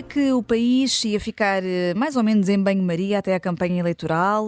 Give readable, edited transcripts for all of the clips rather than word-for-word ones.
Parecia que o país ia ficar mais ou menos em banho-maria até à campanha eleitoral,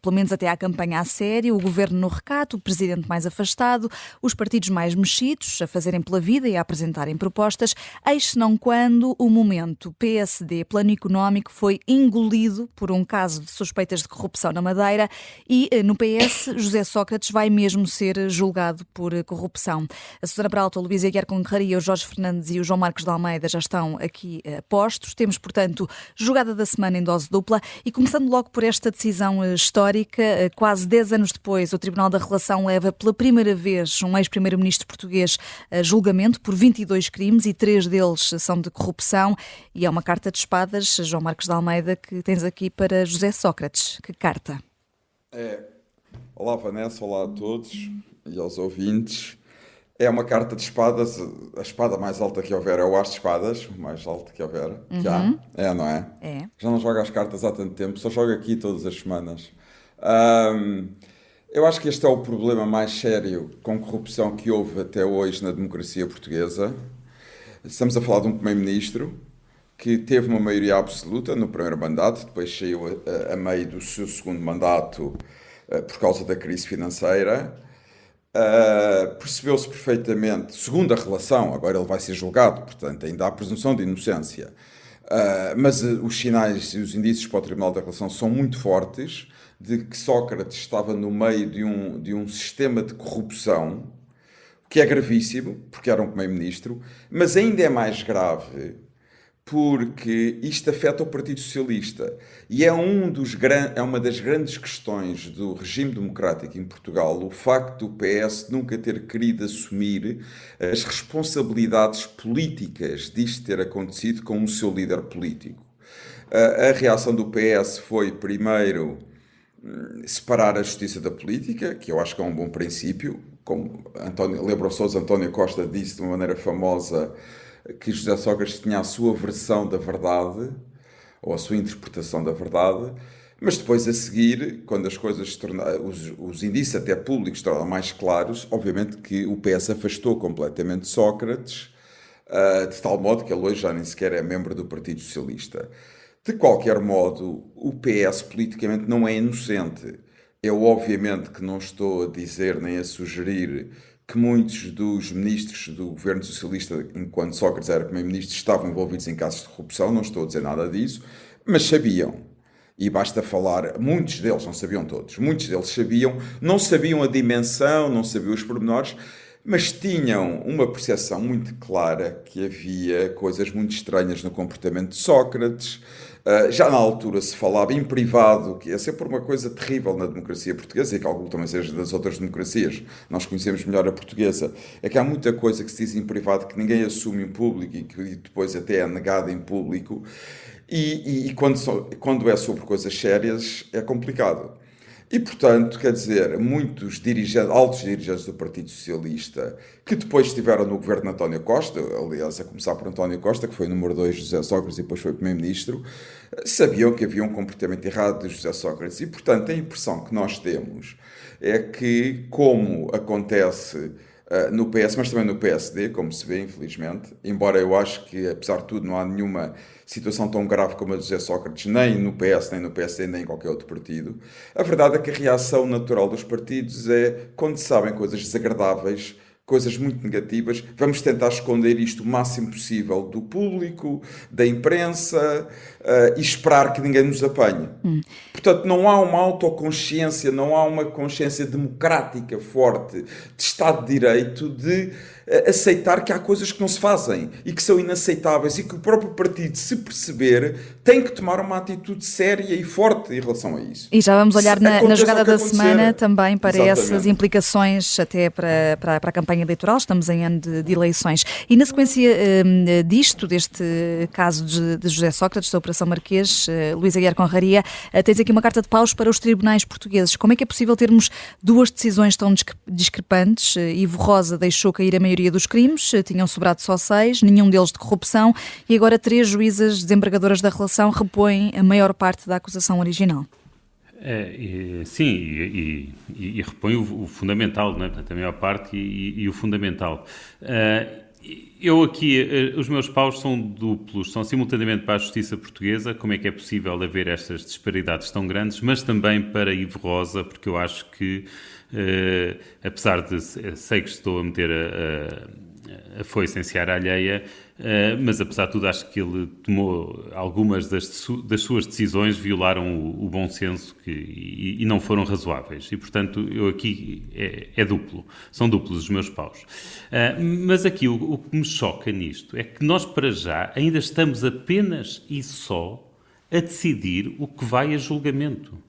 pelo menos até à campanha a sério, o governo no recato, o presidente mais afastado, os partidos mais mexidos a fazerem pela vida e a apresentarem propostas, eis senão quando o momento PSD Plano Económico foi engolido por um caso de suspeitas de corrupção na Madeira e no PS José Sócrates vai mesmo ser julgado por corrupção. A Susana Peralta, o Luís Aguiar Conraria, o Jorge Fernandes e o João Marcos de Almeida já estão aqui postos. Temos, portanto, jogada da semana em dose dupla e começando logo por esta decisão histórica, quase 10 anos depois, o Tribunal da Relação leva pela primeira vez um ex-primeiro-ministro português a julgamento por 22 crimes e 3 deles são de corrupção e é uma carta de espadas, João Marcos de Almeida, que tens aqui para José Sócrates. Que carta? Olá Vanessa, olá a todos e aos ouvintes. É uma carta de espadas, a espada mais alta que houver é o as de espadas, o mais alto que houver, que há. Não é? É. Já não jogo as cartas há tanto tempo, só jogo aqui todas as semanas. Eu acho que este é o problema mais sério com corrupção que houve até hoje na democracia portuguesa. Estamos a falar de um primeiro-ministro que teve uma maioria absoluta no primeiro mandato, depois saiu a meio do seu segundo mandato por causa da crise financeira. Percebeu-se perfeitamente, segundo a relação, agora ele vai ser julgado, portanto ainda há presunção de inocência, mas os sinais e os indícios para o Tribunal da Relação são muito fortes de que Sócrates estava no meio de um sistema de corrupção, que é gravíssimo, porque era um primeiro-ministro, mas ainda é mais grave porque isto afeta o Partido Socialista e é uma das grandes questões do regime democrático em Portugal, o facto do PS nunca ter querido assumir as responsabilidades políticas disto ter acontecido com o seu líder político. A reação do PS foi, primeiro, separar a justiça da política, que eu acho que é um bom princípio, como António Costa disse de uma maneira famosa, que José Sócrates tinha a sua versão da verdade, ou a sua interpretação da verdade, mas depois a seguir, quando as coisas se tornaram, os indícios até públicos se tornaram mais claros, obviamente que o PS afastou completamente Sócrates, de tal modo que ele hoje já nem sequer é membro do Partido Socialista. De qualquer modo, o PS politicamente não é inocente. Eu obviamente que não estou a dizer nem a sugerir que muitos dos ministros do governo socialista, enquanto Sócrates era primeiro-ministro, estavam envolvidos em casos de corrupção, não estou a dizer nada disso, mas sabiam. E basta falar, muitos deles, não sabiam todos, muitos deles sabiam, não sabiam a dimensão, não sabiam os pormenores, mas tinham uma percepção muito clara que havia coisas muito estranhas no comportamento de Sócrates. Já na altura se falava em privado, que é sempre uma coisa terrível na democracia portuguesa, e calculo também seja das outras democracias, nós conhecemos melhor a portuguesa, é que há muita coisa que se diz em privado que ninguém assume em público e que depois até é negada em público, e quando é sobre coisas sérias é complicado. E, portanto, quer dizer, muitos altos dirigentes do Partido Socialista que depois estiveram no governo de António Costa, aliás, a começar por António Costa, que foi número 2 de José Sócrates e depois foi primeiro-ministro, sabiam que havia um comportamento errado de José Sócrates. E, portanto, a impressão que nós temos é que, como acontece no PS, mas também no PSD, como se vê, infelizmente, embora eu acho que, apesar de tudo, não há nenhuma situação tão grave como a de José Sócrates, nem no PS, nem no PSD, nem em qualquer outro partido, a verdade é que a reação natural dos partidos é, quando sabem coisas desagradáveis, coisas muito negativas, vamos tentar esconder isto o máximo possível do público, da imprensa, e esperar que ninguém nos apanhe. Portanto, não há uma autoconsciência, não há uma consciência democrática forte de Estado de Direito, de aceitar que há coisas que não se fazem e que são inaceitáveis e que o próprio partido, se perceber, tem que tomar uma atitude séria e forte em relação a isso. E já vamos olhar na jogada da semana também para Exatamente. essas implicações até para a campanha eleitoral. Estamos em ano de eleições. E na sequência deste caso de José Sócrates, da Operação Marquês, Luís Aguiar Conraria, tens aqui uma carta de paus para os tribunais portugueses. Como é que é possível termos duas decisões tão discrepantes? Ivo Rosa deixou cair a maioria dos crimes, tinham sobrado só 6, nenhum deles de corrupção, e agora 3 juízas desembargadoras da relação repõem a maior parte da acusação original. Sim, repõe o fundamental, não é? Portanto, a maior parte e o fundamental. Eu aqui, os meus paus são duplos, são simultaneamente para a justiça portuguesa, como é que é possível haver estas disparidades tão grandes, mas também para Ivo Rosa, porque eu acho que, apesar de, sei que estou a meter a foice em seara alheia, mas apesar de tudo acho que ele tomou algumas das suas decisões violaram o bom senso e não foram razoáveis e portanto eu aqui é duplo, são duplos os meus paus, mas aqui o que me choca nisto é que nós para já ainda estamos apenas e só a decidir o que vai a julgamento.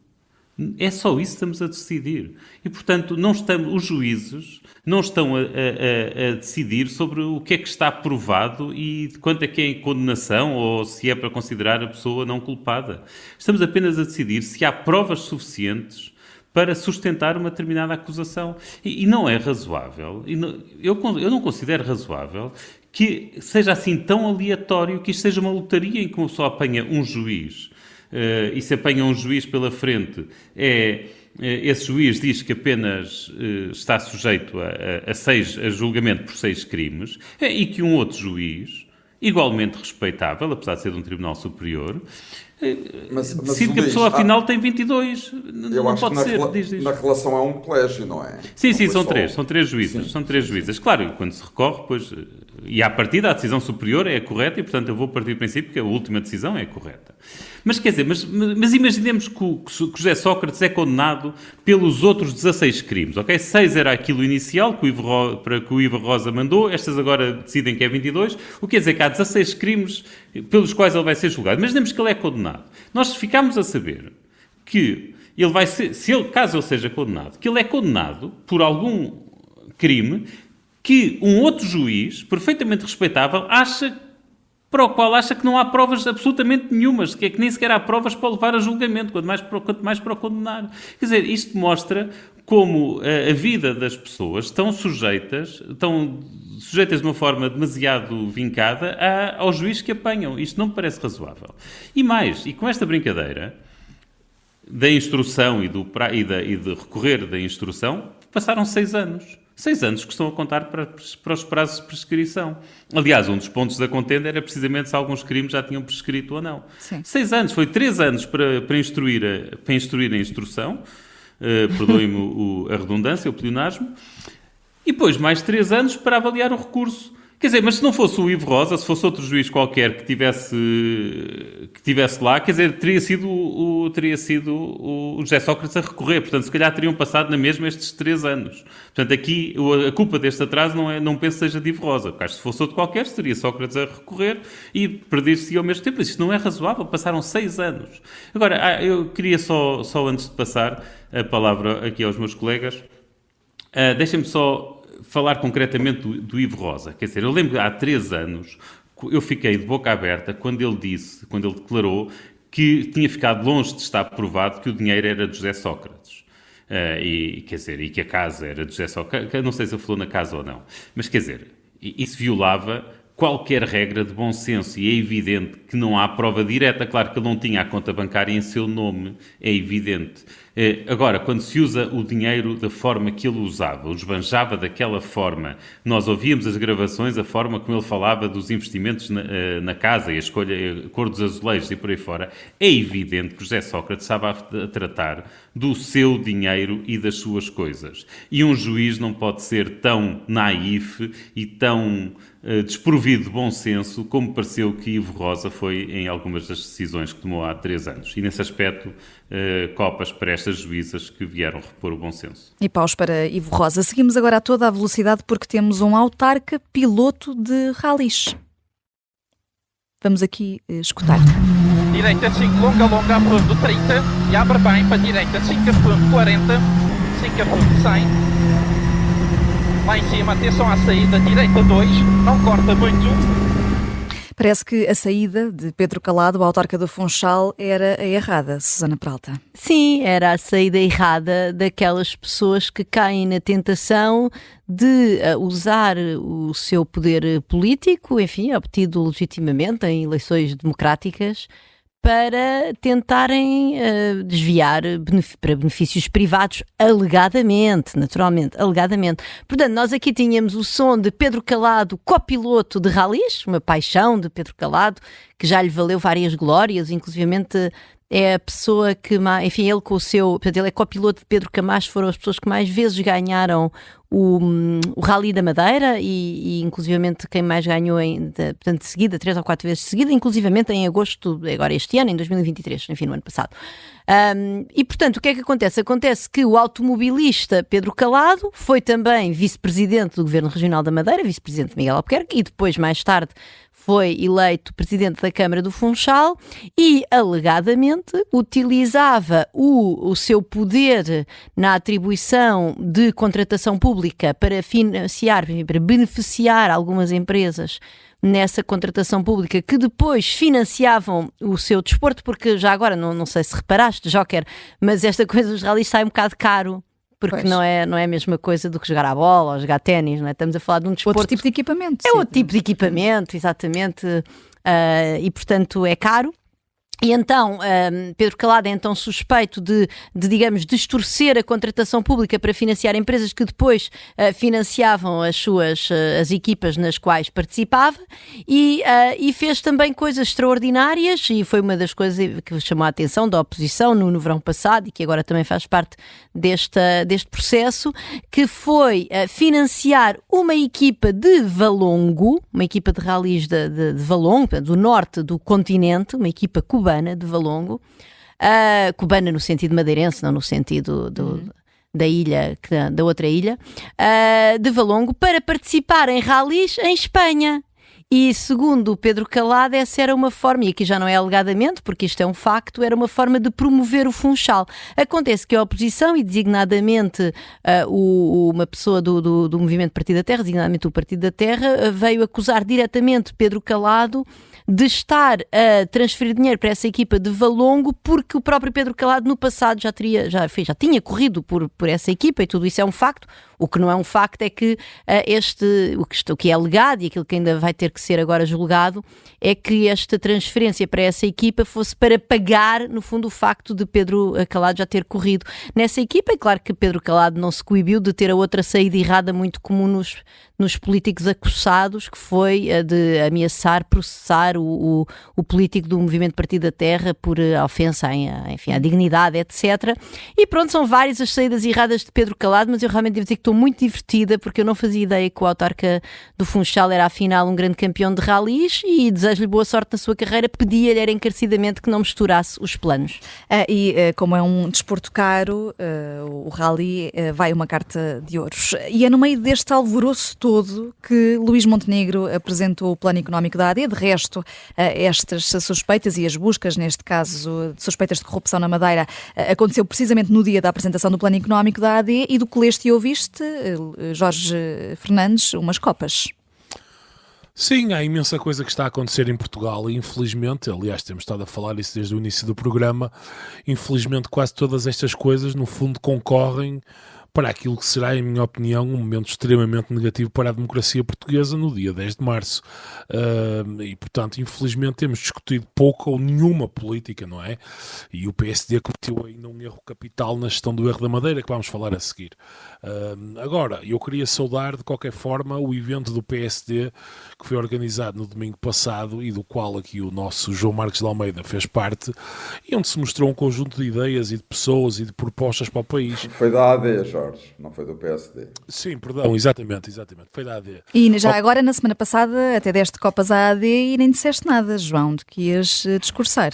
É só isso que estamos a decidir. E, portanto, os juízes não estão a decidir sobre o que é que está provado e de quanto é que é condenação ou se é para considerar a pessoa não culpada. Estamos apenas a decidir se há provas suficientes para sustentar uma determinada acusação. E não é razoável, eu não considero razoável que seja assim tão aleatório, que isto seja uma lotaria em que uma pessoa apanha um juiz e se apanha um juiz pela frente, esse juiz diz que apenas está sujeito a julgamento por 6 crimes, e que um outro juiz, igualmente respeitável, apesar de ser de um tribunal superior, decide que a pessoa afinal tem 22. Não pode ser. Na relação é um colégio, não é? Sim, são três juízes. São três juízes. Claro, quando se recorre, pois, e à partida a decisão superior é a correta e, portanto, eu vou partir do princípio que a última decisão é a correta. Mas quer dizer, mas imaginemos que o José Sócrates é condenado pelos outros 16 crimes, ok? 6 era aquilo inicial para que o Ivo Rosa mandou, estas agora decidem que é 22, o que quer dizer que há 16 crimes pelos quais ele vai ser julgado. Imaginemos que ele é condenado. Nós ficamos a saber que ele vai ser, caso ele seja condenado, que ele é condenado por algum crime que um outro juiz, perfeitamente respeitável, para o qual acha que não há provas absolutamente nenhumas, que nem sequer há provas para o levar a julgamento, quanto mais para o condenar. Quer dizer, isto mostra como a vida das pessoas estão sujeitas de uma forma demasiado vincada aos juízes que apanham. Isto não me parece razoável. E com esta brincadeira da instrução e de recorrer da instrução, passaram 6 anos. 6 anos que estão a contar para os prazos de prescrição. Aliás, um dos pontos da contenda era precisamente se alguns crimes já tinham prescrito ou não. Sim. 6 anos, foi 3 anos para instruir a instrução, perdoem-me a redundância, o pleonasmo, e depois mais 3 anos para avaliar o recurso. Quer dizer, mas se não fosse o Ivo Rosa, se fosse outro juiz qualquer que tivesse lá, quer dizer, teria sido o José Sócrates a recorrer. Portanto, se calhar teriam passado na mesma estes 3 anos. Portanto, aqui a culpa deste atraso não penso que seja de Ivo Rosa. Porque acho que se fosse outro qualquer, seria Sócrates a recorrer e perder-se ao mesmo tempo. Isto não é razoável, passaram 6 anos. Agora, eu queria só antes de passar a palavra aqui aos meus colegas, deixem-me só falar concretamente do Ivo Rosa. Quer dizer, eu lembro que há 3 anos eu fiquei de boca aberta quando ele declarou que tinha ficado longe de estar provado que o dinheiro era de José Sócrates. E que a casa era de José Sócrates. Não sei se ele falou na casa ou não. Mas, quer dizer, isso violava qualquer regra de bom senso e é evidente que não há prova direta. Claro que ele não tinha a conta bancária em seu nome, é evidente. Agora, quando se usa o dinheiro da forma que ele usava, o esbanjava daquela forma, nós ouvíamos as gravações, a forma como ele falava dos investimentos na casa e a cor dos azulejos e por aí fora, é evidente que José Sócrates estava a tratar do seu dinheiro e das suas coisas. E um juiz não pode ser tão naif e tão desprovido de bom senso como pareceu que Ivo Rosa foi em algumas das decisões que tomou há 3 anos. E nesse aspecto, copas para estas juízas que vieram repor o bom senso. E paus para Ivo Rosa. Seguimos agora a toda a velocidade porque temos um autarca piloto de ralis. Vamos aqui escutar. Direita 5, longa, a fundo 30 e abre bem para a direita 5 a fundo 40, 5 a fundo 100. Lá em cima, atenção à saída, direita 2, não corta muito. Parece que a saída de Pedro Calado, o autarca do Funchal, era a errada, Susana Peralta. Sim, era a saída errada daquelas pessoas que caem na tentação de usar o seu poder político, enfim, obtido legitimamente em eleições democráticas, para tentarem desviar para benefícios privados, alegadamente, naturalmente, alegadamente. Portanto, nós aqui tínhamos o som de Pedro Calado, copiloto de ralis, uma paixão de Pedro Calado, que já lhe valeu várias glórias, inclusivamente é a pessoa que mais, enfim, ele com o seu, portanto, ele é copiloto de Pedro Camacho, foram as pessoas que mais vezes ganharam o Rally da Madeira e inclusivamente quem mais ganhou portanto, de seguida, 3 ou 4 vezes de seguida, inclusivamente em agosto, agora este ano, em 2023, enfim, no ano passado. E portanto, o que é que acontece? Acontece que o automobilista Pedro Calado foi também vice-presidente do Governo Regional da Madeira, vice-presidente de Miguel Albuquerque, e depois, mais tarde, foi eleito presidente da Câmara do Funchal e, alegadamente, utilizava o seu poder na atribuição de contratação pública para financiar, para beneficiar algumas empresas nessa contratação pública que depois financiavam o seu desporto, porque já agora, não sei se reparaste, Joker, mas esta coisa dos rallies sai um bocado caro. Porque não é a mesma coisa do que jogar à bola ou jogar ténis, não é? Estamos a falar de um desporto... Outro tipo de equipamento. É outro tipo de equipamento, exatamente, e portanto é caro. E então, Pedro Calado é então suspeito de, digamos, distorcer a contratação pública para financiar empresas que depois financiavam as equipas nas quais participava e fez também coisas extraordinárias e foi uma das coisas que chamou a atenção da oposição no verão passado e que agora também faz parte deste processo, que foi financiar uma equipa de Valongo, uma equipa de ralis de Valongo, do norte do continente, uma equipa cubana de Valongo, cubana no sentido madeirense, não no sentido da ilha, da outra ilha, de Valongo, para participar em ralis em Espanha. E segundo o Pedro Calado, essa era uma forma, e aqui já não é alegadamente, porque isto é um facto, era uma forma de promover o Funchal. Acontece que a oposição, e designadamente uma pessoa do Movimento Partido da Terra, designadamente o Partido da Terra, veio acusar diretamente Pedro Calado de estar a transferir dinheiro para essa equipa de Valongo, porque o próprio Pedro Calado no passado já tinha corrido por essa equipa, e tudo isso é um facto. O que não é um facto é que o que é alegado e aquilo que ainda vai ter que ser agora julgado é que esta transferência para essa equipa fosse para pagar, no fundo, o facto de Pedro Calado já ter corrido nessa equipa. É claro que Pedro Calado não se coibiu de ter a outra saída errada muito comum nos políticos acossados, que foi a de ameaçar processar o político do Movimento Partido da Terra por ofensa à dignidade, etc. E pronto, são várias as saídas erradas de Pedro Calado, mas eu realmente devo dizer que estou muito divertida, porque eu não fazia ideia que o autarca do Funchal era afinal um grande campeão de ralis, e desejo-lhe boa sorte na sua carreira. Pedia-lhe era encarecidamente que não misturasse os planos. Como é um desporto caro, o rally vai uma carta de ouros. E é no meio deste alvoroço todo que Luís Montenegro apresentou o plano económico da AD. De resto, estas suspeitas e as buscas, neste caso de suspeitas de corrupção na Madeira, aconteceu precisamente no dia da apresentação do plano económico da AD, e do que leste e ouviste, Jorge Fernandes, umas copas. Sim, há imensa coisa que está a acontecer em Portugal e infelizmente, aliás temos estado a falar isso desde o início do programa, infelizmente quase todas estas coisas no fundo concorrem para aquilo que será, em minha opinião, um momento extremamente negativo para a democracia portuguesa no dia 10 de março. E, portanto, infelizmente temos discutido pouco ou nenhuma política, não é? E o PSD cometeu ainda um erro capital na gestão do erro da Madeira, que vamos falar a seguir. Agora, eu queria saudar, de qualquer forma, o evento do PSD que foi organizado no domingo passado e do qual aqui o nosso João Marques de Almeida fez parte, e onde se mostrou um conjunto de ideias e de pessoas e de propostas para o país. Foi da AD, Jorge, não foi do PSD. Sim, perdão, exatamente, foi da AD. E já agora, na semana passada, até deste copas à AD e nem disseste nada, João, de que ias discursar.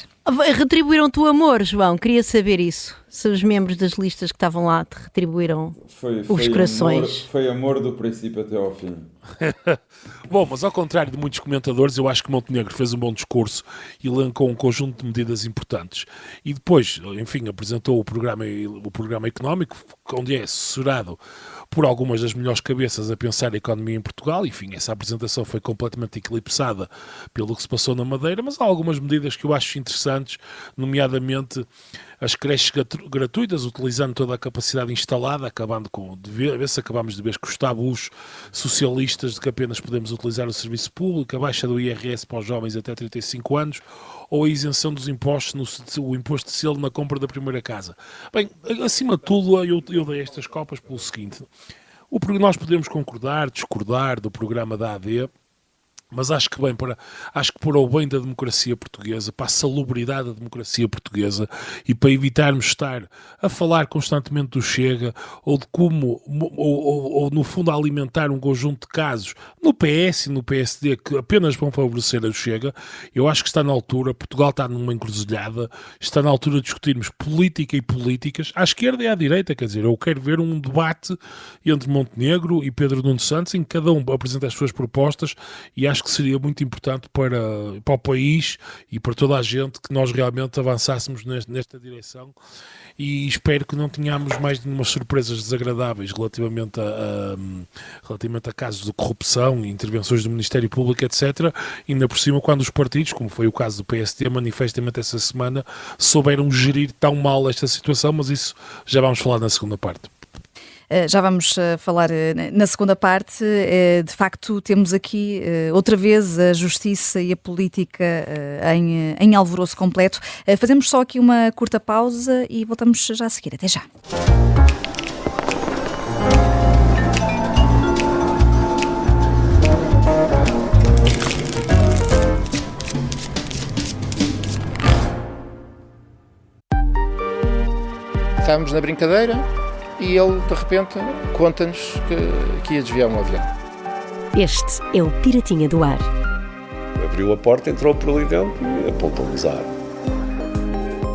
Retribuíram-te o amor, João? Queria saber isso. Se os membros das listas que estavam lá te retribuíram os corações. Foi amor do princípio até ao fim. Bom, mas ao contrário de muitos comentadores, eu acho que Montenegro fez um bom discurso e elencou um conjunto de medidas importantes. E depois, enfim, apresentou o programa económico, onde é assessorado por algumas das melhores cabeças a pensar a economia em Portugal. Enfim, essa apresentação foi completamente eclipsada pelo que se passou na Madeira, mas há algumas medidas que eu acho interessantes, nomeadamente as creches gratuitas, utilizando toda a capacidade instalada, ver se acabamos de ver com os tabus socialistas de que apenas podemos utilizar o serviço público, a baixa do IRS para os jovens até 35 anos, ou a isenção dos impostos, o imposto de selo na compra da primeira casa. Bem, acima de tudo, eu dei estas copas pelo seguinte: nós podemos concordar, discordar do programa da AD, mas acho que para o bem da democracia portuguesa, para a salubridade da democracia portuguesa e para evitarmos estar a falar constantemente do Chega ou de como, ou no fundo a alimentar um conjunto de casos no PS e no PSD que apenas vão favorecer o Chega, eu acho que está na altura, Portugal está numa encruzilhada, está na altura de discutirmos política e políticas, à esquerda e à direita, quer dizer, eu quero ver um debate entre Montenegro e Pedro Nuno Santos em que cada um apresenta as suas propostas, e acho que seria muito importante para o país e para toda a gente que nós realmente avançássemos nesta direção, e espero que não tenhamos mais nenhuma surpresas desagradáveis relativamente a casos de corrupção, intervenções do Ministério Público, etc. E ainda por cima, quando os partidos, como foi o caso do PSD, manifestamente essa semana, souberam gerir tão mal esta situação, mas isso já vamos falar na segunda parte. Já vamos falar na segunda parte. De facto, temos aqui outra vez a justiça e a política em alvoroço completo. Fazemos só aqui uma curta pausa e voltamos já a seguir. Até já. Estávamos na brincadeira e ele, de repente, conta-nos que ia desviar um avião. Este é o Piratinha do Ar. Abriu a porta, entrou por ali dentro e apontou-nos a arma.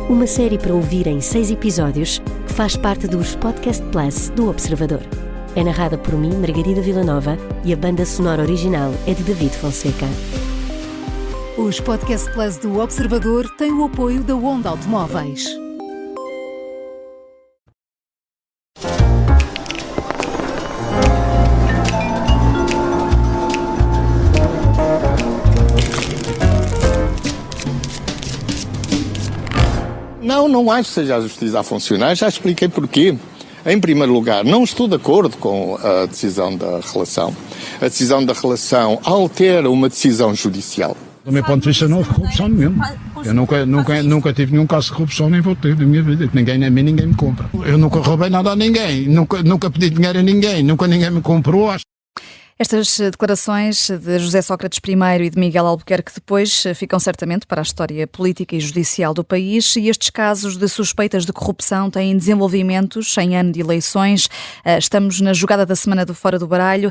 Uma série para ouvir em 6 episódios que faz parte dos Podcast Plus do Observador. É narrada por mim, Margarida Villanova, e a banda sonora original é de David Fonseca. Os Podcast Plus do Observador têm o apoio da Onda Automóveis. Não acho que seja a justiça a funcionar, já expliquei porquê. Em primeiro lugar, não estou de acordo com a decisão da relação. A decisão da relação altera uma decisão judicial. Do meu ponto de vista, não houve corrupção nenhuma. Eu nunca tive nenhum caso de corrupção, nem vou ter na minha vida. Nem a mim, ninguém me compra. Eu nunca roubei nada a ninguém, nunca pedi dinheiro a ninguém, nunca ninguém me comprou. Estas declarações de José Sócrates I e de Miguel Albuquerque depois ficam certamente para a história política e judicial do país, e estes casos de suspeitas de corrupção têm desenvolvimentos em ano de eleições. Estamos na jogada da semana do Fora do Baralho.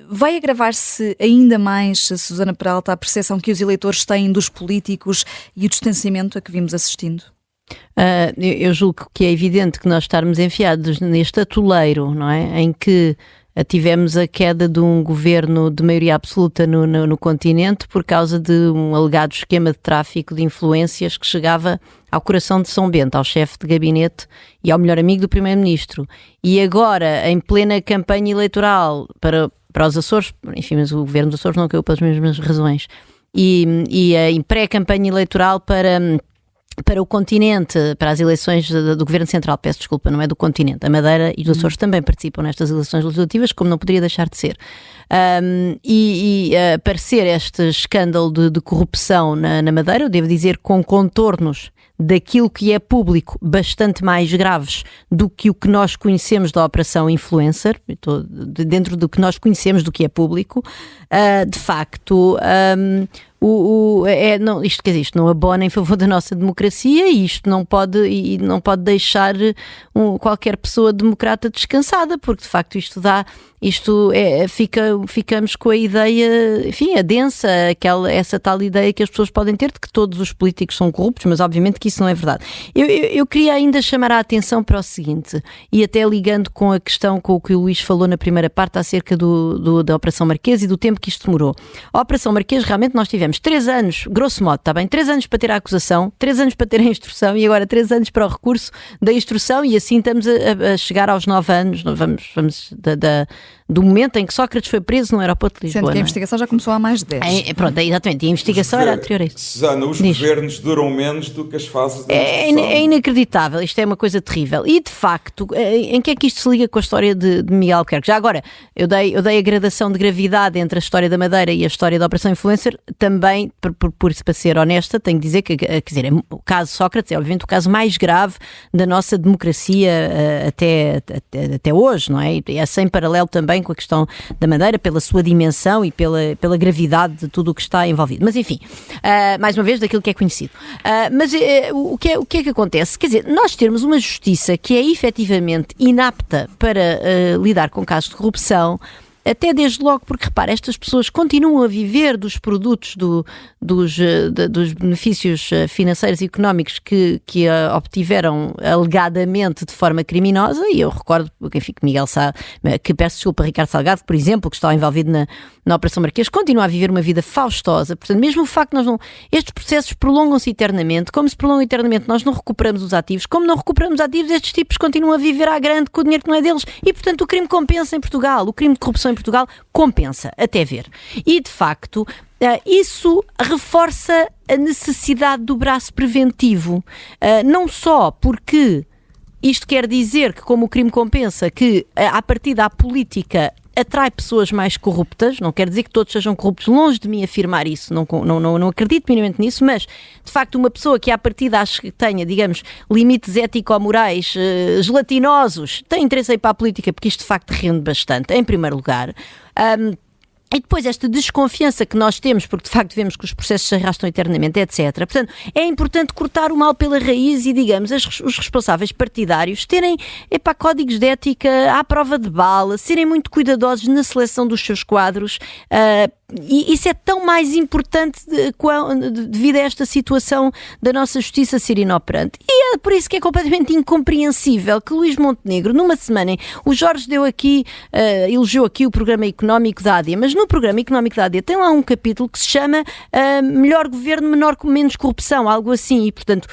Vai agravar-se ainda mais, Susana Peralta, a percepção que os eleitores têm dos políticos e o distanciamento a que vimos assistindo? Eu julgo que é evidente que nós estarmos enfiados neste atoleiro, não é? Em que tivemos a queda de um governo de maioria absoluta no continente por causa de um alegado esquema de tráfico de influências que chegava ao coração de São Bento, ao chefe de gabinete e ao melhor amigo do primeiro-ministro. E agora, em plena campanha eleitoral para os Açores, enfim, mas o governo dos Açores não caiu pelas mesmas razões, e em pré-campanha eleitoral para o continente, para as eleições do Governo Central, peço desculpa, não é do continente. A Madeira e os Açores também participam nestas eleições legislativas, como não poderia deixar de ser. Aparecer este escândalo de corrupção na Madeira, eu devo dizer, com contornos daquilo que é público bastante mais graves do que o que nós conhecemos da Operação Influencer, dentro do que nós conhecemos do que é público, de facto, isto não abona em favor da nossa democracia, e isto não pode deixar qualquer pessoa democrata descansada, porque de facto ficamos com a ideia, enfim, adensa, essa tal ideia que as pessoas podem ter de que todos os políticos são corruptos, mas obviamente que isso não é verdade. Eu queria ainda chamar a atenção para o seguinte, e até ligando com a questão com o que o Luís falou na primeira parte acerca da Operação Marquês e do tempo que isto demorou. A Operação Marquês, realmente nós tivemos 3 anos, grosso modo, está bem? 3 anos para ter a acusação, 3 anos para ter a instrução e agora 3 anos para o recurso da instrução, e assim estamos a chegar aos 9 anos, vamos do momento em que Sócrates foi preso no aeroporto de Lisboa. Sendo que a investigação já começou há mais de 10. Pronto, exatamente, e a investigação era anterior a isso. Susana, os governos duram menos do que as fases da instrução. É inacreditável, isto é uma coisa terrível. E, de facto, em que é que isto se liga com a história de Miguel Albuquerque? Já agora, eu dei a gradação de gravidade entre a história da Madeira e a história da Operação Influencer, também, para ser honesta, tenho que dizer que, quer dizer, o caso Sócrates é obviamente o caso mais grave da nossa democracia até hoje, não é? E é sem paralelo também com a questão da Madeira, pela sua dimensão e pela gravidade de tudo o que está envolvido. Mas, enfim, mais uma vez, daquilo que é conhecido. Mas o que é que acontece? Quer dizer, nós termos uma justiça que é efetivamente inapta para lidar com casos de corrupção, até desde logo, porque repara, estas pessoas continuam a viver dos produtos dos benefícios financeiros e económicos que obtiveram alegadamente de forma criminosa, e eu recordo, enfim, que Miguel que peço desculpa a Ricardo Salgado, por exemplo, que está envolvido na Operação Marquês, continua a viver uma vida faustosa. Portanto, mesmo o facto de estes processos prolongam-se eternamente, como se prolongam eternamente, nós não recuperamos os ativos, como não recuperamos ativos, estes tipos continuam a viver à grande com o dinheiro que não é deles, e portanto o crime compensa em Portugal, o crime de corrupção em Portugal compensa, até ver. E de facto, isso reforça a necessidade do braço preventivo, não só porque isto quer dizer que, como o crime compensa, que à partida a política atrai pessoas mais corruptas, não quer dizer que todos sejam corruptos, longe de mim afirmar isso, não acredito minimamente nisso, mas de facto uma pessoa que à partida acho que tenha, digamos, limites ético-morais gelatinosos, tem interesse aí para a política, porque isto de facto rende bastante, em primeiro lugar. E depois esta desconfiança que nós temos, porque de facto vemos que os processos se arrastam eternamente, etc. Portanto, é importante cortar o mal pela raiz e, digamos, os responsáveis partidários terem códigos de ética à prova de bala, serem muito cuidadosos na seleção dos seus quadros. E isso é tão mais importante devido a esta situação da nossa justiça ser inoperante. E é por isso que é completamente incompreensível que Luís Montenegro, numa semana, o Jorge elogiou aqui o programa económico da AD, mas no programa económico da AD tem lá um capítulo que se chama Melhor Governo, Menos Corrupção, algo assim, e portanto,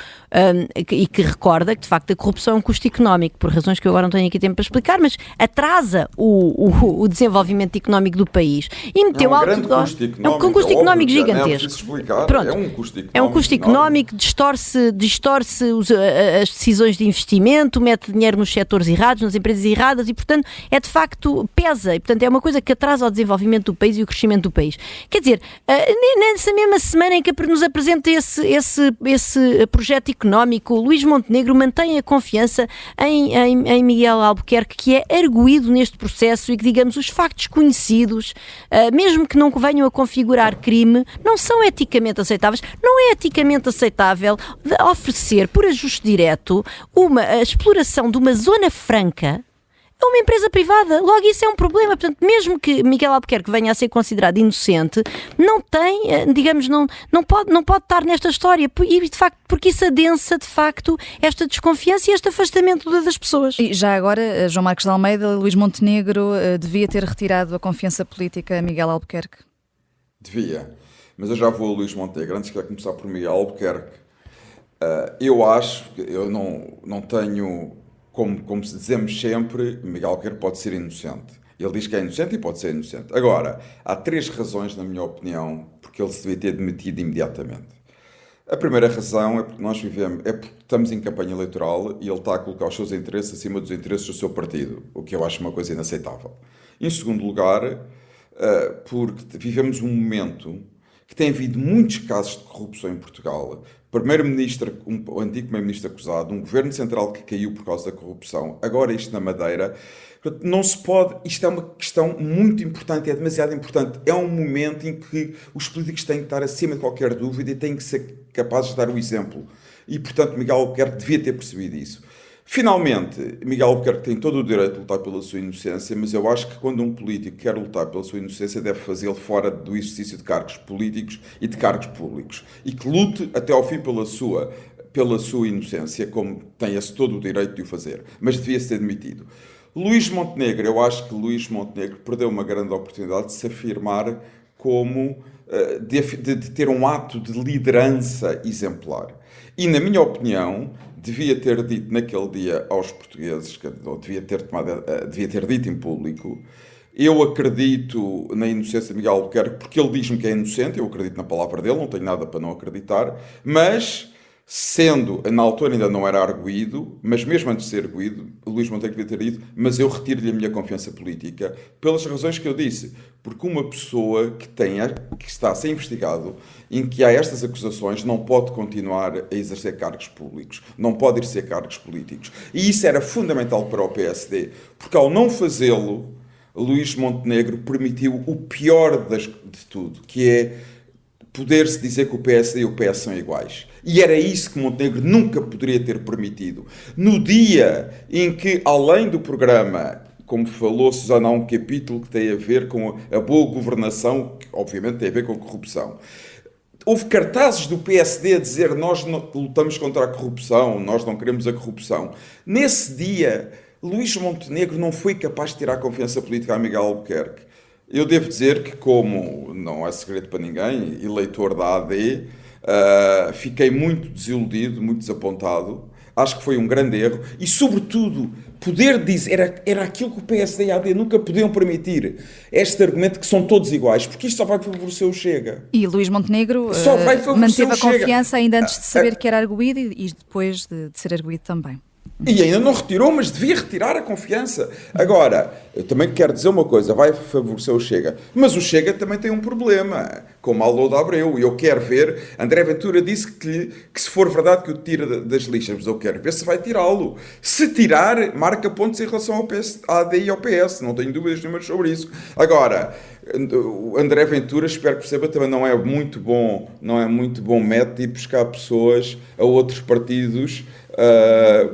e que recorda que de facto a corrupção é um custo económico, por razões que eu agora não tenho aqui tempo para explicar, mas atrasa o desenvolvimento económico do país. E meteu é um custo económico gigantesco. Pronto, é um custo económico, distorce as decisões de investimento, mete dinheiro nos setores errados, nas empresas erradas e, portanto, de facto pesa. E, portanto, é uma coisa que atrasa o desenvolvimento do país e o crescimento do país. Quer dizer, nessa mesma semana em que nos apresenta esse projeto económico, Luís Montenegro mantém a confiança em Miguel Albuquerque, que é arguído neste processo e que, digamos, os factos conhecidos, mesmo que não venham a configurar crime, não são eticamente aceitáveis. Não é eticamente aceitável oferecer, por ajuste direto, a exploração de uma zona franca a uma empresa privada. Logo, isso é um problema. Portanto, mesmo que Miguel Albuquerque venha a ser considerado inocente, não tem, digamos, não pode estar nesta história. E, de facto, porque isso adensa, de facto, esta desconfiança e este afastamento das pessoas. E já agora, João Marcos de Almeida, Luís Montenegro devia ter retirado a confiança política a Miguel Albuquerque? Devia. Mas eu já vou a Luís Montenegro. Antes de começar por Miguel Albuquerque, eu acho que eu não tenho... Como se dizemos sempre, Miguel Albuquerque pode ser inocente. Ele diz que é inocente e pode ser inocente. Agora, há 3 razões, na minha opinião, porque ele se devia ter demitido imediatamente. A primeira razão é porque estamos em campanha eleitoral e ele está a colocar os seus interesses acima dos interesses do seu partido, o que eu acho uma coisa inaceitável. Em segundo lugar, porque vivemos um momento que tem havido muitos casos de corrupção em Portugal. Primeiro-ministro, o antigo primeiro-ministro acusado, um governo central que caiu por causa da corrupção, agora isto na Madeira. Não se pode, isto é uma questão muito importante, é demasiado importante. É um momento em que os políticos têm que estar acima de qualquer dúvida e têm que ser capazes de dar o exemplo. E, portanto, Miguel Albuquerque devia ter percebido isso. Finalmente, Miguel Albuquerque tem todo o direito de lutar pela sua inocência, mas eu acho que quando um político quer lutar pela sua inocência, deve fazê-lo fora do exercício de cargos políticos e de cargos públicos. E que lute até ao fim pela sua inocência, como tem todo o direito de o fazer. Mas devia ser demitido. Luís Montenegro, eu acho que Luís Montenegro perdeu uma grande oportunidade de se afirmar como... de ter um ato de liderança exemplar. E, na minha opinião, devia ter dito naquele dia aos portugueses, ou devia ter dito em público, Eu acredito na inocência de Miguel Albuquerque porque ele diz-me que é inocente, eu acredito na palavra dele, não tenho nada para não acreditar, mas sendo, na altura ainda não era arguído, mas mesmo antes de ser arguído, Luís Montenegro devia ter dito, mas eu retiro-lhe a minha confiança política, pelas razões que eu disse, porque uma pessoa que está a ser investigado, em que há estas acusações, não pode continuar a exercer cargos públicos, não pode exercer cargos políticos. E isso era fundamental para o PSD, porque ao não fazê-lo, Luís Montenegro permitiu o pior de tudo, que é poder-se dizer que o PSD e o PS são iguais. E era isso que Montenegro nunca poderia ter permitido. No dia em que, além do programa, como falou Susana, há um capítulo que tem a ver com a boa governação, que obviamente tem a ver com a corrupção. Houve cartazes do PSD a dizer nós lutamos contra a corrupção, nós não queremos a corrupção. Nesse dia, Luís Montenegro não foi capaz de tirar a confiança política a Miguel Albuquerque. Eu devo dizer que, como não é segredo para ninguém, eleitor da AD, fiquei muito desiludido, muito desapontado. Acho que foi um grande erro. E, sobretudo, poder dizer... Era aquilo que o PSD e a AD nunca podiam permitir. Este argumento que são todos iguais. Porque isto só vai favorecer o Chega. E Luís Montenegro manteve a confiança ainda antes de saber que era arguído e depois de ser arguído também. E ainda não retirou, mas devia retirar a confiança. Agora, eu também quero dizer uma coisa, vai favorecer o Chega, mas o Chega também tem um problema, como a Alô de Abreu, e eu quero ver, André Ventura disse que se for verdade que o tira das listas, mas eu quero ver se vai tirá-lo. Se tirar, marca pontos em relação ao AD e ao PS, não tenho dúvidas nenhumas sobre isso. Agora, o André Ventura, espero que perceba, também não é muito bom método de buscar pessoas a outros partidos,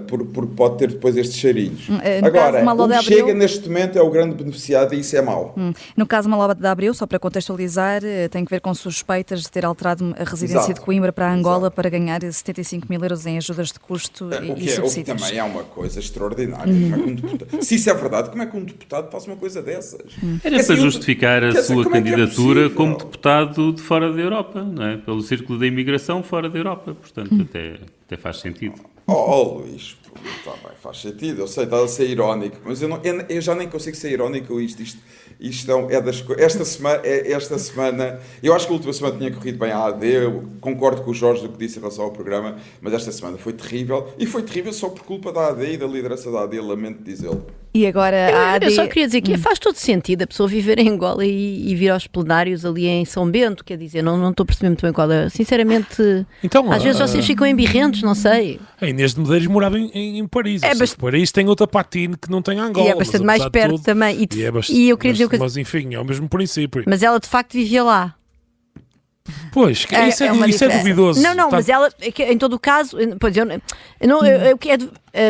porque pode ter depois estes cheirinhos. Agora, o Chega neste momento é o grande beneficiado e isso é mau. No caso de Maloba de Abreu, só para contextualizar, tem que ver com suspeitas de ter alterado a residência de Coimbra para Angola para ganhar 75 mil euros em ajudas de custo e subsídios. O que também é uma coisa extraordinária. Se isso é verdade, como é que um deputado faz uma coisa dessas? Era para justificar a sua candidatura como deputado de fora da Europa, não é? Pelo círculo da imigração fora da Europa. Portanto, até faz sentido. Luís, tá bem, faz sentido, eu sei, estás a ser irónico, mas eu já nem consigo ser irónico. Isto é das coisas. Esta semana, eu acho que a última semana tinha corrido bem a AD, eu concordo com o Jorge do que disse em relação ao programa, mas esta semana foi terrível, e foi terrível só por culpa da AD e da liderança da AD, lamento dizê-lo. E agora a AD... Eu só queria dizer que faz todo sentido a pessoa viver em Angola e vir aos plenários ali em São Bento, quer dizer, não estou a perceber muito bem qual é. Sinceramente, então, às vezes vocês ficam embirrentos, não sei. A Inês de Medeiros morava em Paris. Paris tem outra patina que não tem Angola. E é bastante mais perto tudo, também. E eu queria dizer mas enfim, é o mesmo princípio. Mas ela de facto vivia lá. Pois, isso é duvidoso. Não, mas ela, em todo o caso, pois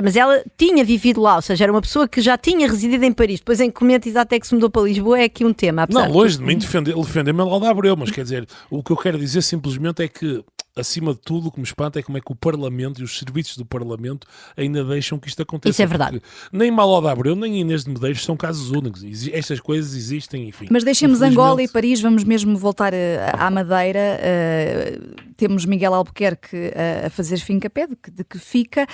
mas ela tinha vivido lá, ou seja, era uma pessoa que já tinha residido em Paris. Depois, em que momento exato é que se mudou para Lisboa, é aqui um tema. Não, longe de mim defender-me lá da Abreu, mas quer dizer, o que eu quero dizer simplesmente é que, acima de tudo, o que me espanta é como é que o Parlamento e os serviços do Parlamento ainda deixam que isto aconteça. Isso é verdade. Nem Maló da Abreu, nem Inês de Medeiros são casos únicos. Estas coisas existem, enfim. Mas deixemos Angola e Paris, vamos mesmo voltar à Madeira. Temos Miguel Albuquerque a fazer fim-capé de que fica,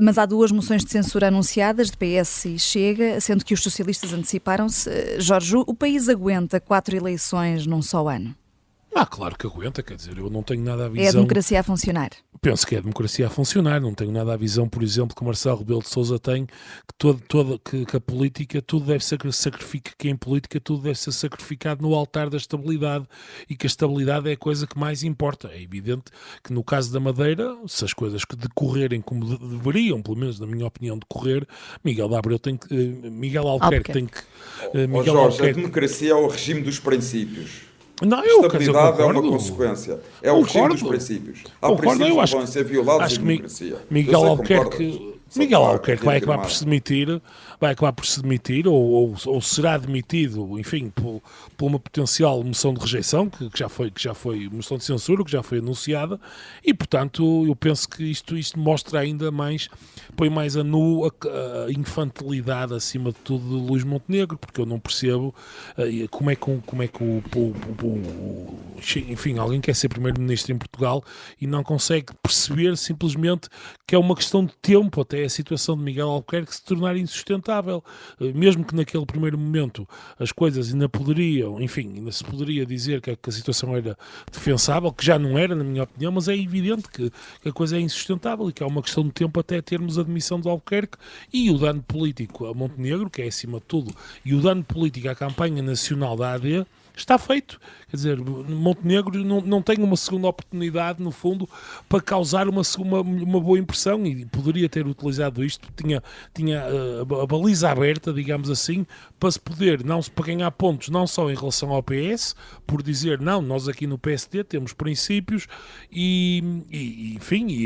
mas há duas moções de censura anunciadas, de PS e Chega, sendo que os socialistas anteciparam-se. Jorge, o país aguenta 4 eleições num só ano? Claro que aguenta, quer dizer, eu não tenho nada a visão... É a democracia a funcionar? Penso que é a democracia a funcionar, não tenho nada a visão, por exemplo, que o Marcelo Rebelo de Sousa tem, que a política, tudo deve ser sacrificado, que em política tudo deve ser sacrificado no altar da estabilidade, e que a estabilidade é a coisa que mais importa. É evidente que no caso da Madeira, se as coisas que decorrerem como deveriam, pelo menos na minha opinião, decorrer, Miguel Albuquerque tem que... Jorge, a democracia é o regime dos princípios. Não, estabilidade é uma consequência. É o regime dos princípios. Há princípios que não podem ser violados em democracia. Miguel Albuquerque vai acabar por se demitir, ou será demitido, enfim, por uma potencial moção de rejeição, que já foi moção de censura, que já foi anunciada, e portanto eu penso que isto mostra ainda mais, põe mais a nu a infantilidade, acima de tudo, de Luís Montenegro, porque eu não percebo como é que enfim, alguém quer ser primeiro-ministro em Portugal e não consegue perceber simplesmente que é uma questão de tempo até a situação de Miguel Albuquerque se tornar insustentável. Mesmo que naquele primeiro momento as coisas ainda se poderia dizer que a situação era defensável, que já não era, na minha opinião, mas é evidente que a coisa é insustentável e que há uma questão de tempo até termos a demissão de Albuquerque, e o dano político a Montenegro, que é acima de tudo, e o dano político à campanha nacional da AD, está feito. Quer dizer, Montenegro não tem uma segunda oportunidade, no fundo, para causar uma boa impressão, e poderia ter utilizado isto, tinha a baliza aberta, digamos assim, para se poder, para ganhar pontos, não só em relação ao PS, por dizer, não, nós aqui no PSD temos princípios e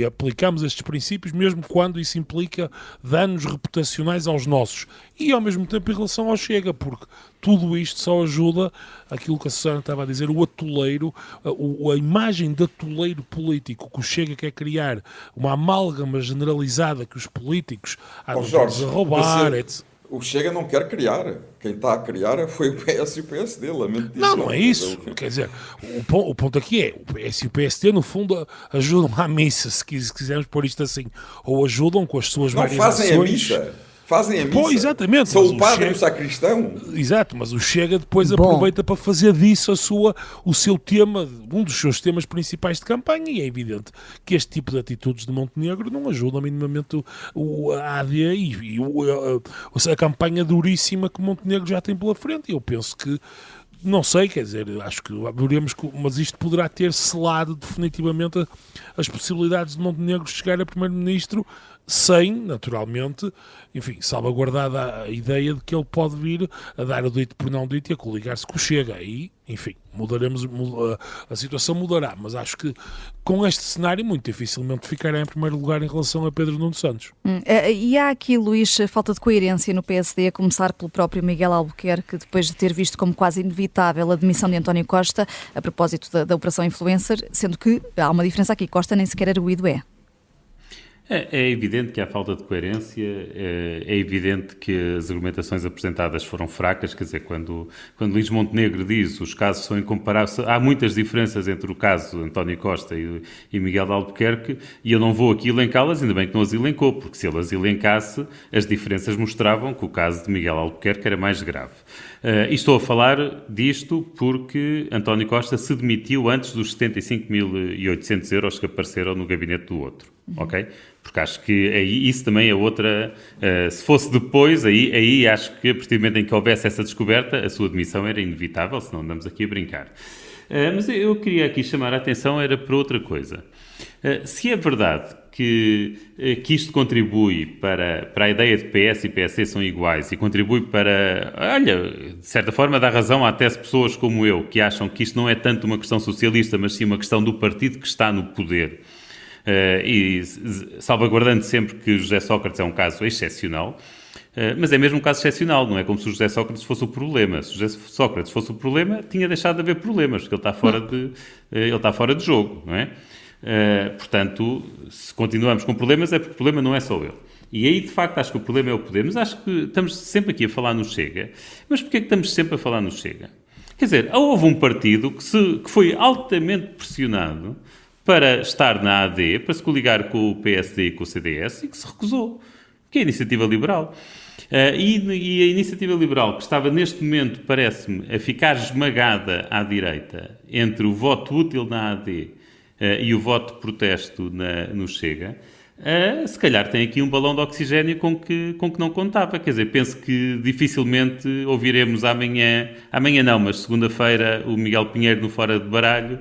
aplicamos estes princípios, mesmo quando isso implica danos reputacionais aos nossos. E, ao mesmo tempo, em relação ao Chega, porque tudo isto só ajuda aquilo que a Susana estava a dizer, o atoleiro, a imagem de atoleiro político que o Chega quer criar, uma amálgama generalizada que os políticos andam a roubar, etc. O Chega não quer criar. Quem está a criar foi o PS e o PSD, lamento dizer. Não é isso. Quer dizer, o ponto aqui é, o PS e o PSD, no fundo, ajudam à missa, se quisermos pôr isto assim, ou ajudam com as suas várias ações. Não fazem a missa. Fazem a missa. Pô, exatamente. São o padre e o sacristão. Exato, mas o Chega depois aproveita para fazer disso o seu tema, um dos seus temas principais de campanha, e é evidente que este tipo de atitudes de Montenegro não ajudam minimamente a AD e a campanha duríssima que Montenegro já tem pela frente. Eu penso que, não sei, quer dizer, acho que veremos, mas isto poderá ter selado definitivamente as possibilidades de Montenegro chegar a primeiro-ministro, sem, naturalmente, enfim, salvaguardada a ideia de que ele pode vir a dar o dito por não dito e a coligar-se com o Chega. Aí, enfim, a situação mudará, mas acho que com este cenário muito dificilmente ficará em primeiro lugar em relação a Pedro Nuno Santos. E há aqui, Luís, falta de coerência no PSD, a começar pelo próprio Miguel Albuquerque, depois de ter visto como quase inevitável a demissão de António Costa a propósito da Operação Influencer, sendo que há uma diferença aqui, Costa nem sequer arguído é. É evidente que há falta de coerência, é evidente que as argumentações apresentadas foram fracas, quer dizer, quando Luís Montenegro diz os casos são incomparáveis, há muitas diferenças entre o caso de António Costa e Miguel de Albuquerque, e eu não vou aqui elencá-las, ainda bem que não as elencou, porque se ele as elencasse, as diferenças mostravam que o caso de Miguel Albuquerque era mais grave. E estou a falar disto porque António Costa se demitiu antes dos 75.800 euros que apareceram no gabinete do outro, ok? Porque acho que isso também é outra... se fosse depois, aí acho que a partir do momento em que houvesse essa descoberta, a sua demissão era inevitável, senão andamos aqui a brincar. Mas eu queria aqui chamar a atenção era para outra coisa. Se é verdade que isto contribui para a ideia de PS e PSD são iguais e contribui para, de certa forma, dar razão a até pessoas como eu, que acham que isto não é tanto uma questão socialista, mas sim uma questão do partido que está no poder. E salvaguardando sempre que o José Sócrates é um caso excepcional, mas é mesmo um caso excepcional, não é como se o José Sócrates fosse o problema. Se o José Sócrates fosse o problema, tinha deixado de haver problemas, porque ele está fora de jogo, não é? Portanto, se continuamos com problemas é porque o problema não é só ele. E aí, de facto, acho que o problema é o poder. Mas acho que estamos sempre aqui a falar no Chega. Mas porquê é que estamos sempre a falar no Chega? Quer dizer, houve um partido que foi altamente pressionado para estar na AD, para se coligar com o PSD e com o CDS, e que se recusou, que é a Iniciativa Liberal. E a Iniciativa Liberal, que estava neste momento, parece-me, a ficar esmagada à direita entre o voto útil na AD e o voto de protesto no Chega, se calhar tem aqui um balão de oxigénio com que não contava. Quer dizer, penso que dificilmente ouviremos amanhã não, mas segunda-feira, o Miguel Pinheiro no Fora de Baralho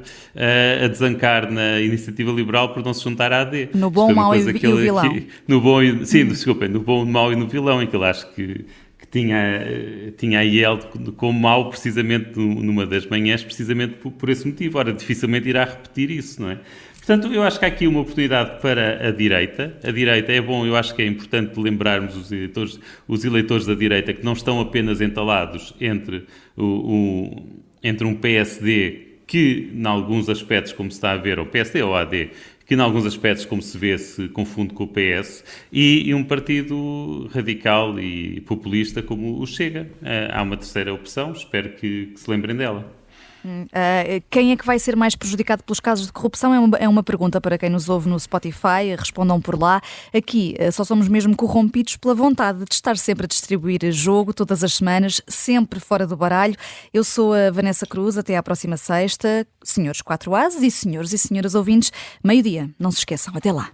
a desancar na Iniciativa Liberal por não se juntar à AD. No bom, mau e o vilão. No bom, desculpem, no bom, no mau e no vilão, em que eu acho que tinha a IEL como mau precisamente numa das manhãs, precisamente por esse motivo. Ora, dificilmente irá repetir isso, não é? Portanto, eu acho que há aqui uma oportunidade para a direita. A direita é bom, eu acho que é importante lembrarmos os eleitores da direita que não estão apenas entalados entre um PSD que, em alguns aspectos, como se está a ver, ou PSD ou AD, que em alguns aspectos, como se vê, se confunde com o PS, e um partido radical e populista como o Chega. Há uma terceira opção, espero que se lembrem dela. Quem é que vai ser mais prejudicado pelos casos de corrupção? É uma pergunta para quem nos ouve no Spotify. Respondam por lá. Aqui só somos mesmo corrompidos pela vontade de estar sempre a distribuir jogo todas as semanas, sempre fora do baralho. Eu sou a Vanessa Cruz. Até à próxima sexta. Senhores 4As e senhores e senhoras ouvintes, meio-dia. Não se esqueçam. Até lá.